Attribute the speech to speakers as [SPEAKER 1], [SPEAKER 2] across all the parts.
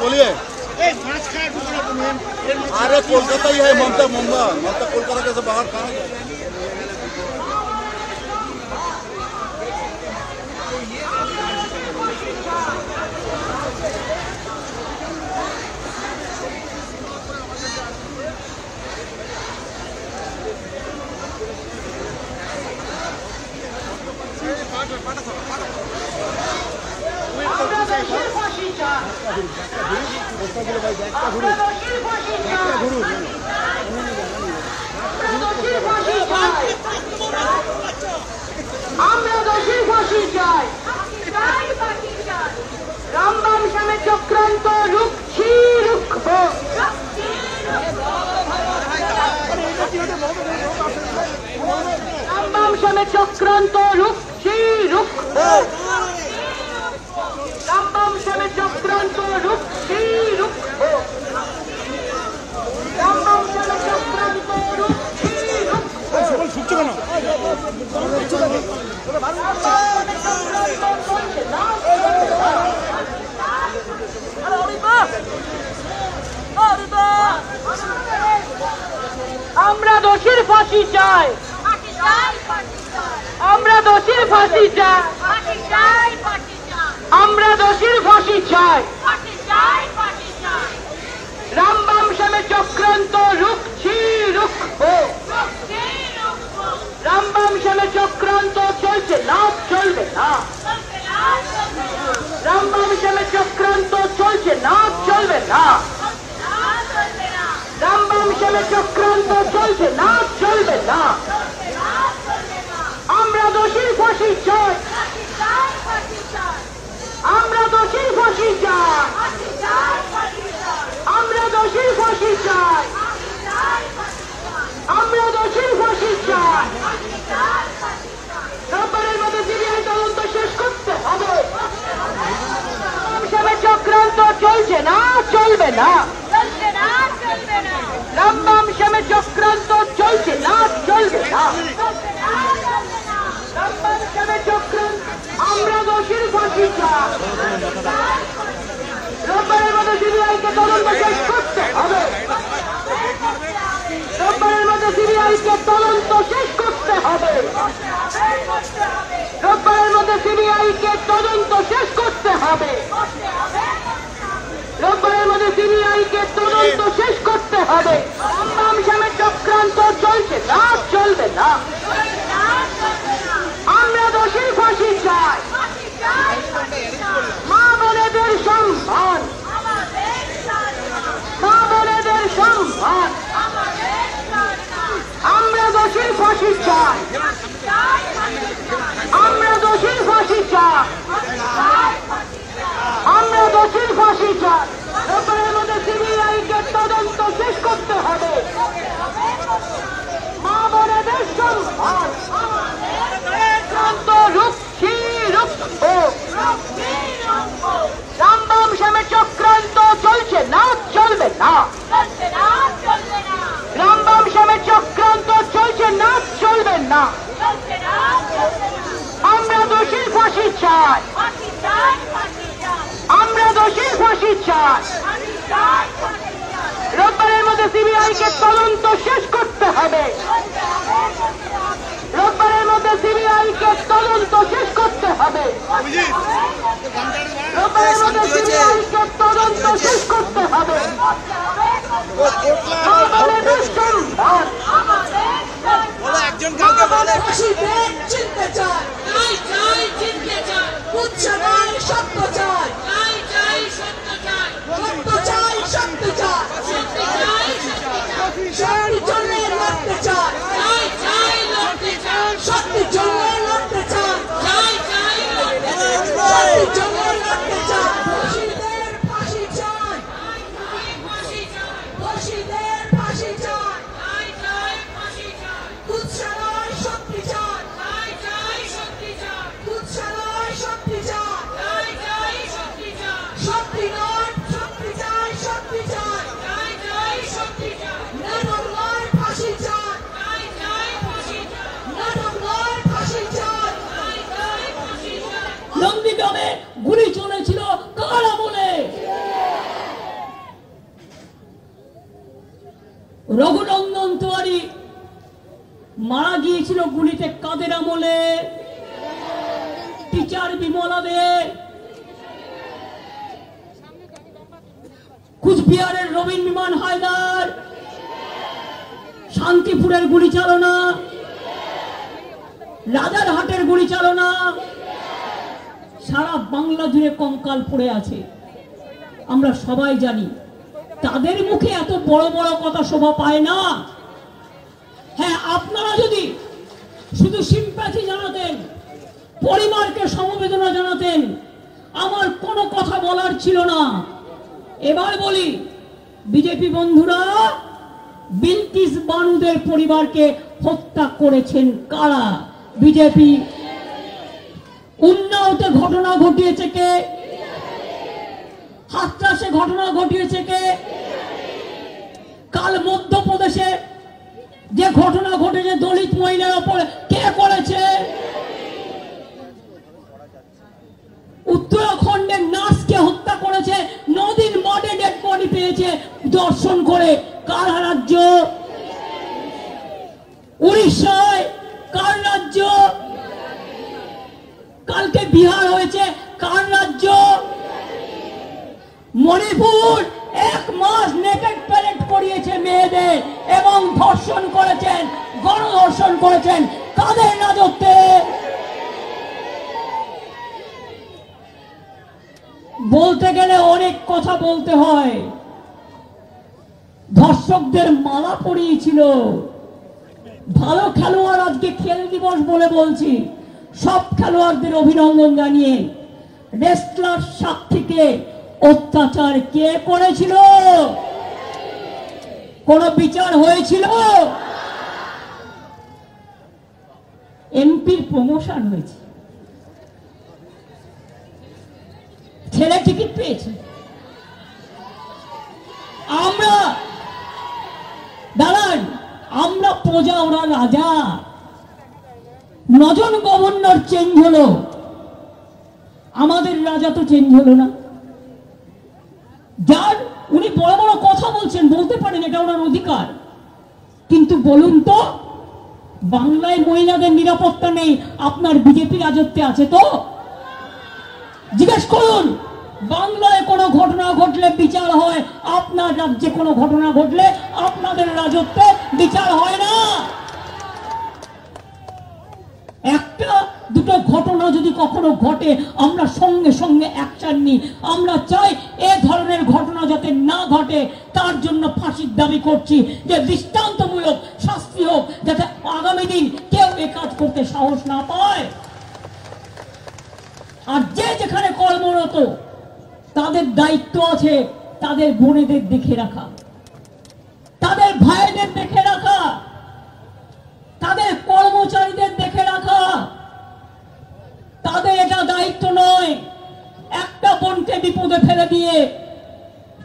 [SPEAKER 1] बोलिए। अरे कोलकाता ही है, ममता कोलकाता कैसे बाहर कहाँ है?
[SPEAKER 2] রামবাম শ্যামের চক্রান্ত রুখছি রুখব। রামবাম শ্যামের চক্রান্ত রুখছি রুখব। রামবাম শ্যামের চক্রান্ত রুখছি রুখব। রামবাম শ্যামের চক্রান্ত রুখছি রুখব। আমরা দোষীর ফাঁসি চাই, আমরা দোষীর ফাঁসি চাই, আমরা দোষীর ফাঁসি চাই। রামবাম শ্যামের চক্রান্ত রুখছি রুখব। রামবাম শ্যামের চক্রান্ত চলছে না, চলবে না। রামবাম শ্যামের চক্রান্ত চলছে না, চলবে না। রামবাম শ্যামের চক্রান্ত চলছে না, চলবে না। আমরা দোষীর ফাঁসি চাই, আমরা দোষীর ফাঁসি চাই, আমরা দোষীর ফাঁসি চাই, আমরা দোষীর ফাঁসি চাই। রোববারের মধ্যে সিবিআই তদন্ত শেষ করতে হবে। রামবাম চক্রান্ত চলছে না, চলবে না। রামবাম শ্যামের চক্রান্ত চলছে না, চলবে না। রামবাম শ্যামের চক্রান্ত, আমরা দোষীর ফাঁসি চাই। রোববারের মধ্যে সিবিআইকে তদন্ত শেষ করতে হবে। রোববারের মধ্যে সিবিআইকে তদন্ত শেষ করতে হবে। রোববারের মধ্যে সিবিআইকে তদন্ত শেষ করতে হবে। রোববারের মধ্যে সিবিআইকে তদন্ত শেষ করতে হবে। রামবাম শ্যামের চক্রান্ত চলছে না, চলবে না। আমরা দোষীর ফাঁসি চাই। মা বোনেদের সম্মান, মা বোনেদের সম্মান। আমরা দোষীর ফাঁসি চাই, আমরা দোষীর ফাঁসি চাই, আমরা দোষীর ফাঁসি চাই। রোববারের মধ্যে সিবিআইকে তদন্ত শেষ করতে হবে। মা বোনেদের সম্মান, চক্রান্ত রুখছি রুখব। রামবাম শ্যামের চক্রান্ত চলছে না, চলবে না। রামবাম শ্যামের চক্রান্ত চলছে না, চলবে না। আমরা দোষীর ফাঁসি চাই, আমরা দোষীর ফাঁসি চাই। রোববারের মধ্যে সিবিআইকে তদন্ত শেষ করতে হবে। রোববারের মধ্যে সিবিআইকে তদন্ত শেষ করতে হবে। রোববারের মধ্যে সিবিআইকে তদন্ত শেষ করতে হবে।
[SPEAKER 3] একজন কাউকে বলে
[SPEAKER 4] চিনতে চায়, চিনতে চায়, উৎস নয় সত্য চায়, সত্য চাই, সত্য চায়, সত্যি জন্য লড়তে চায়, সত্যি জন্য লড়তে চায়, সত্যি জন্য লড়তে চায়। দোষীদের ফাঁসি চাই, দোষীদের ফাঁসি চাই, উৎস নয় সত্যি চাই, উৎস নয় সত্যি চাই, সত্যি নয় সত্যি চাই, সত্যি চাই, নাটক নয় ফাঁসি চাই, নাটক নয় ফাঁসি চাই।
[SPEAKER 5] নন্দীগ্রামে গুলি চলেছিল কার আমলে? রঘুনন্দন তিওয়ারি মারা গিয়েছিল গুলিতে কাদের আমলে? টিচার বিমলা দে, কুচবিহারের রবীন বিমান হায়দার, শান্তিপুরের গুলি চালনা, রাজারহাটের গুলি চালনা, সারা বাংলা জুড়ে কঙ্কাল পড়ে আছে। আমরা সবাই জানি তাদের মুখে এত বড় বড় কথা শোভা পায় না। হ্যাঁ, আপনারা যদি শুধু সিম্প্যাথি জানাতেন, পরিবারকে সমবেদনা জানাতেন, আমার কোনো কথা বলার ছিল না। এবার বলি, বিজেপি বন্ধুরা, বিলকিস বানুদের পরিবারকে হত্যা করেছেন কারা? বিজেপি। উন্নাওতে ঘটনা ঘটিয়েছে কে? হাতরাসে ঘটনা ঘটিয়েছে কে? কাল মধ্যপ্রদেশে যে ঘটনা ঘটেছে দলিত মহিলার উপর কে করেছে? উত্তরাখণ্ডের নার্সকে হত্যা করেছে, নদীর মাঠে ডেড বডি পেয়েছে দর্শন করে, কার রাজ্য? উড়িষ্যায় কার রাজ্য? কালকে বিহার হয়েছে, কার রাজ্য? মণিপুর 1 মাস নেকেড প্যারেড করিয়েছে মেয়েদের এবং ধর্ষণ করেছেন, গণধর্ষণ করেছেন, কাদের রাজত্বে? বলতে গেলে অনেক কথা বলতে হয়। ধর্ষকদের মালা পরিয়েছিল। ভালো খেলোয়াড়, আজকে খেল দিবস বলে বলছি, সব খেলোয়াড়দের অভিনন্দন জানিয়ে, রেসলার সাক্ষীকে অত্যাচার কে করেছিল? কোন বিচার হয়েছিল? এমপির প্রমোশন হয়েছে, ছেলে টিকিট পেয়েছে। আমরা দাঁড়ান, আমরা প্রজা, ওরা রাজা। 9 জন গভর্নর চেঞ্জ হলো, আমাদের রাজা তো চেঞ্জ হলো না। যার উনি বড় বড় কথা বলছেন, বলতে পারেন, এটা ওনার অধিকার, কিন্তু বলুন তো, বাংলায় মহিলাদের নিরাপত্তা নেই, আপনার বিজেপি রাজত্বে আছে তো? জিজ্ঞেস করুন, বাংলায় কোনো ঘটনা ঘটলে বিচার হয়, আপনার রাজ্যে কোনো ঘটনা ঘটলে আপনাদের রাজত্বে বিচার হয় না। একটা দুটো ঘটনা যদি কখনো ঘটে, আমরা সঙ্গে সঙ্গে অ্যাকশন নিই। আমরা চাই এ ধরনের ঘটনা যাতে না ঘটে, তার জন্য ফাঁসির দাবি করছি, যে দৃষ্টান্তমূলক শাস্তি হোক, যাতে আগামী দিন কেউ এ কাজ করতে সাহস না পায়। আর যে যেখানে কর্মরত, তাদের দায়িত্ব আছে তাদের বোনেদের দেখে রাখা, তাদের ভাইদের দেখে রাখা, তাদের কর্মচারীদের দেখে রাখা। তাদের এটা দায়িত্ব নয় একটা বোনকে বিপদে ফেলে দিয়ে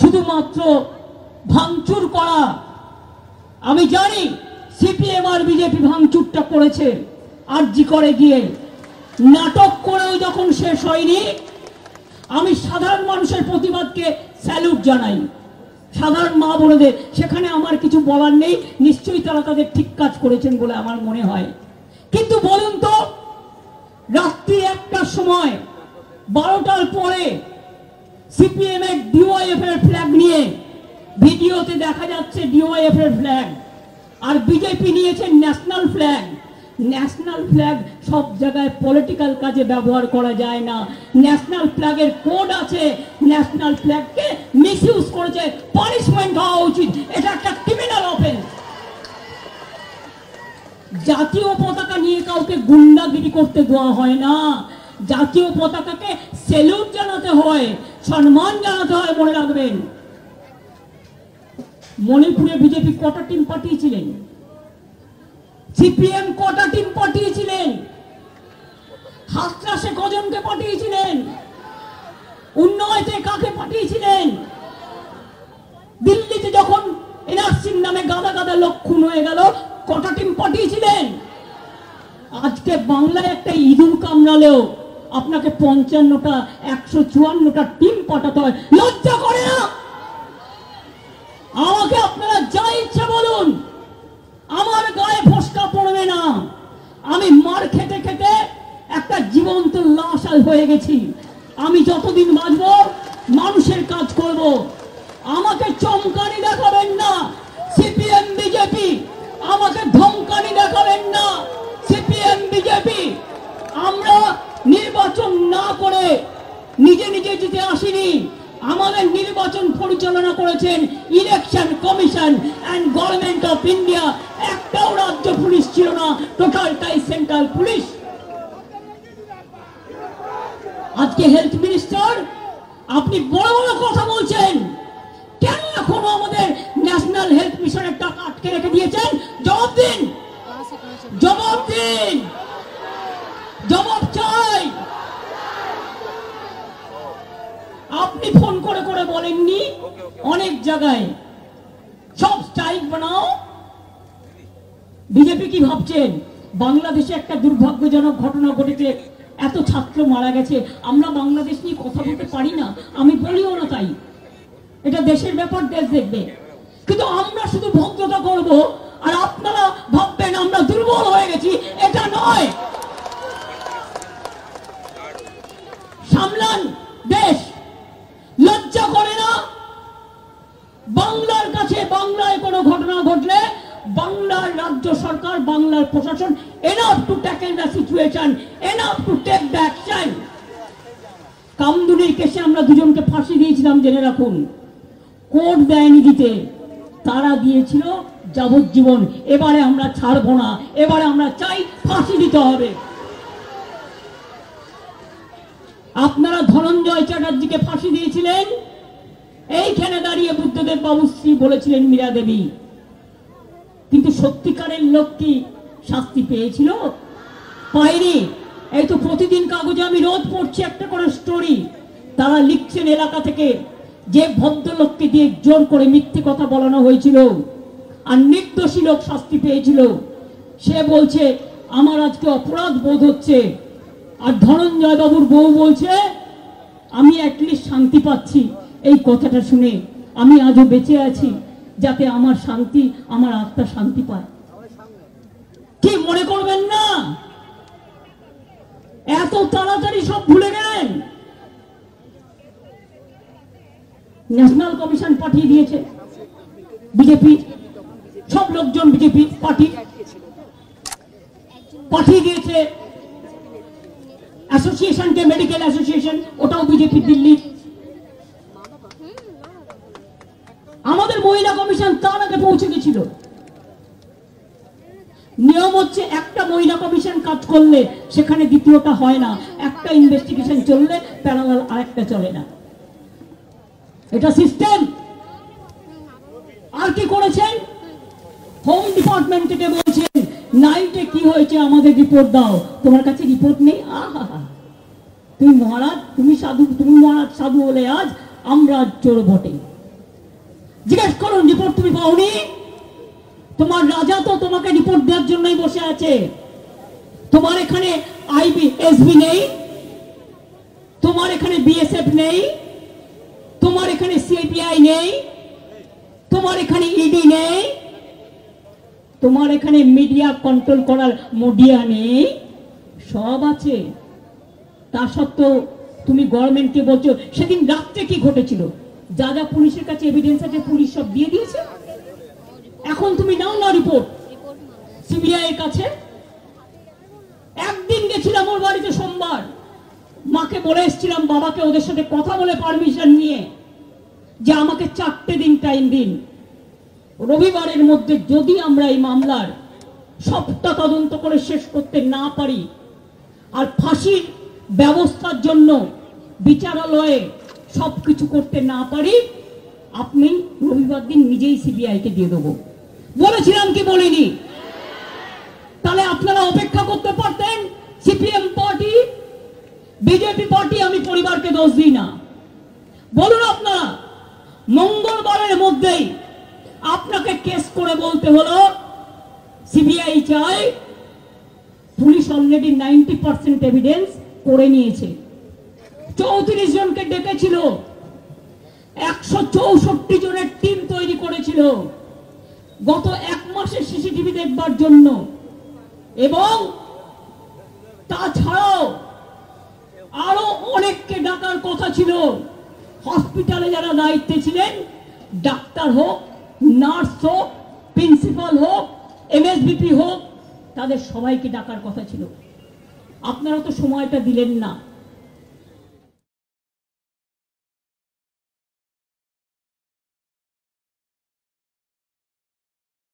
[SPEAKER 5] শুধুমাত্র ভাঙচুর করা। আমি জানি সিপিএম আর বিজেপি ভাঙচুরটা করেছে আরজি করে গিয়ে, নাটক করেও যখন শেষ হয়নি। আমি সাধারণ মানুষের প্রতিবাদকে স্যালুট জানাই, সাধারণ মা বোনেদের, সেখানে আমার কিছু বলার নেই, নিশ্চয়ই তারা তাদের ঠিক কাজ করেছেন বলে আমার মনে হয়। কিন্তু বলুন তো, রাত্রি 1টার সময়, 12টার পরে সিপিএম এর ডিওয়াইএফ এর ফ্ল্যাগ নিয়ে ভিডিওতে দেখা যাচ্ছে ডিওয়াইএফ এর ফ্ল্যাগ, আর বিজেপি নিয়েছে ন্যাশনাল ফ্ল্যাগ। ন্যাশনাল ফ্ল্যাগ সব জায়গায় পলিটিক্যাল কাজে ব্যবহার করা যায় না। ন্যাশনাল ফ্ল্যাগের কোড আছে, ন্যাশনাল ফ্ল্যাগকে মিসইউজ করেছে, পানিশমেন্ট হওয়া উচিত, এটা একটা ক্রিমিনাল অফেন্স। জাতীয় পতাকা নিয়ে কাউকে গুন্ডাগিরি করতে দেওয়া হয় না, জাতীয় পতাকাকে স্যালুট জানাতে হয়, সম্মান জানাতে হয়, মনে রাখবেন। মণিপুরে বিজেপি কটা টিম পাঠিয়েছিলেন? সিপিএম কটা টিম পাঠিয়েছিলেন? হাতরাসে কজনকে পাঠিয়েছিলেন? উন্নয়তে কাকে পাঠিয়েছিলেন? দিল্লিতে যখন এনআরসির নামে গাদা গাদা লোক খুন হয়ে গেল, কটা টিম পাঠিয়েছিলেন? আজকে বাংলায় একটা ইঁদুর কামড়ালেও আপনাকে 55টা 154টা টিম পাঠাতে হয়, লজ্জা করে না? আমাকে আপনারা যা ইচ্ছে বলুন, আমার গায়ে ফসকা পড়বে না। আমি মার খেতে খেতে একটা জীবন্ত লাশ হয়ে গেছি। আমি যতদিন বাঁচব মানুষের কাজ করব। আমাকে চমকানি দেখাবেন না সিপিএম বিজেপি, আমাকে ধমকানি দেখাবেন না সিপিএম বিজেপি। আমরা নির্বাচন না করে নিজে নিজে জিতে আসিনি, আমাদের নির্বাচন পরিচালনা করেছেন election commission and government of India. একটাও রাজ্য পুলিশ ছিল না, টোটালটাই সেন্ট্রাল পুলিশ। আজকে হেলথ মিনিস্টার আপনি বড় বড় কথা বলছেন, কেন এখনো আমাদের ন্যাশনাল হেলথ মিশনের টাকা আটকে রেখে দিয়েছেন? জবাব দিন, জবাব দিন, জবাব চাই। আপনি ফোন করে করে বলেননি অনেক জায়গায় সব স্ট্রাইক বানাও। বিজেপি কি ভাবছেন? বাংলাদেশে একটা দুর্ভাগ্যজনক ঘটনা ঘটেছে, এত ছাত্র মারা গেছে। আমরা বাংলাদেশ নিয়ে কথা বলতে পারি না, আমি বলিও না, তাই এটা দেশের ব্যাপার, দেশ দেখবে। কিন্তু আমরা শুধু ভদ্রতা করব আর আপনারা ভাববেন আমরা দুর্বল হয়ে গেছি, এটা নয়। সামলান দেশ, লজ্জা করে না? বাংলার কাছে, বাংলায় কোনো ঘটনা ঘটলে বাংলার রাজ্য সরকার, বাংলার প্রশাসন enough to tackle the situation, enough to take the action. কামদুনির কেসে আমরা দুজনকে ফাঁসি দিয়েছিলাম, জেনে রাখুন। কোর্ট দেয়নি দিতে, তারা দিয়েছিল যাবজ্জীবন। এবারে আমরা ছাড়বো না, এবারে আমরা চাই ফাঁসি দিতে হবে। আপনারা ধনঞ্জয় চ্যাটার্জিকে ফাঁসি দিয়েছিলেন, এইখানে দাঁড়িয়ে বুদ্ধদেব বাবুশ্রী বলেছিলেন মীরা দেবী, কিন্তু সত্যিকারের লোক কি শাস্তি পেয়েছিল? পায়নি। এই তো প্রতিদিন কাগজে আমি রোজ পড়ছি একটা করে স্টোরি, তারা লিখছেন এলাকা থেকে যে ভদ্রলোককে দিয়ে জোর করে মিথ্যে কথা বলানো হয়েছিল আর নির্দোষী লোক শাস্তি পেয়েছিল, সে বলছে আমার আজকে অপরাধ বোধ হচ্ছে। আর ধনঞ্জয় বাবুর বউ বলছে আমি অ্যাটলিস্ট শান্তি পাচ্ছি। এই কথাটা শুনে আমি আজও বেঁচে আছি, যাতে আমার শান্তি, আমার আত্মা শান্তি পায়। কি মনে করবেন না এত তাড়াতাড়ি সব ভুলে গেলেন? ন্যাশনাল কমিশন পাঠিয়ে দিয়েছে বিজেপি, সব লোকজন বিজেপি পার্টি পাঠিয়ে দিয়েছে অ্যাসোসিয়েশনকে, মেডিকেল অ্যাসোসিয়েশন, ওটাও বিজেপি দিল্লি। আমাদের মহিলা কমিশন তার আগে পৌঁছে গেছিল। নিয়ম হচ্ছে একটা মহিলা কমিশন কাজ করলে সেখানে দ্বিতীয়টা হয় না, একটা ইনভেস্টিগেশন চললে প্যারালাল আরেকটা চলে না, এটা সিস্টেম। আর কি করেছেন? হোম ডিপার্টমেন্ট থেকে বলছেন নাইটে কি হয়েছে আমাদের রিপোর্ট দাও। তোমার কাছে রিপোর্ট নেই? আহা, তুমি মহারাজ, তুমি সাধু, তুমি মহারাজ সাধু বলে আজ আমরা চোর বটে। জিজ্ঞেস করুন রিপোর্ট তুমি পাওনি? তোমার রাজা তো তোমাকে রিপোর্ট দেওয়ার জন্যই বসে আছে। তোমার এখানে আইবি এসবি নেই, তোমার এখানে বিএসএফ নেই, তোমার এখানে সিবিআই নেই, তোমার এখানে ইডি নেই, তোমার এখানে মিডিয়া কন্ট্রোল করার মিডিয়া নেই, সব আছে। তা সত্ত্বেও তুমি গভর্নমেন্টকে বলছো সেদিন রাত্রে কি ঘটেছিল, যা যা পুলিশের কাছে এভিডেন্স আছে পুলিশ সব দিয়ে দিয়েছে। এখন তুমি নাও না রিপোর্ট সিবিআই এর কাছে। একদিন গেছিলাম ওর বাড়িতে সোমবার, মাকে বলে এসেছিলাম, বাবাকে ওদের সাথে কথা বলে পারমিশন নিয়ে, যে আমাকে 4টে দিন টাইম দিন, রবিবারের মধ্যে যদি আমরা এই মামলার সবটা তদন্ত করে শেষ করতে না পারি আর ফাঁসির ব্যবস্থার জন্য বিচারালয়ে সবকিছু করতে না পারি, আপনি রবিবার দিন নিজেই সিবিআই কে দিয়ে দেবো বলেছিলাম কি বলিনি? তাহলে আপনারা অপেক্ষা করতে পারতেন। সিপিএম পার্টি, বিজেপি পার্টি, আমি পরিবারকে দোষ দিই না। বলুন আপনারা, মঙ্গলবারের মধ্যেই আপনাকে কেস করে বলতে হলো সিবিআই চাই, পুলিশ অলরেডি 90% এভিডেন্স করে নিয়েছে। 34 জনকে ডেকেছিল, 164 জনের টিম তৈরি করেছিল গত এক মাসের সিসিটিভি দেখবার জন্য, এবং তাছাড়াও আরো অনেককে ডাকার কথা ছিল। হসপিটালে যারা দায়িত্বে ছিলেন, ডাক্তার হোক, নার্স হোক, প্রিন্সিপাল হোক, এমএসবিপি হোক, তাদের সবাইকে ডাকার কথা ছিল। আপনারা তো সময়টা দিলেন না।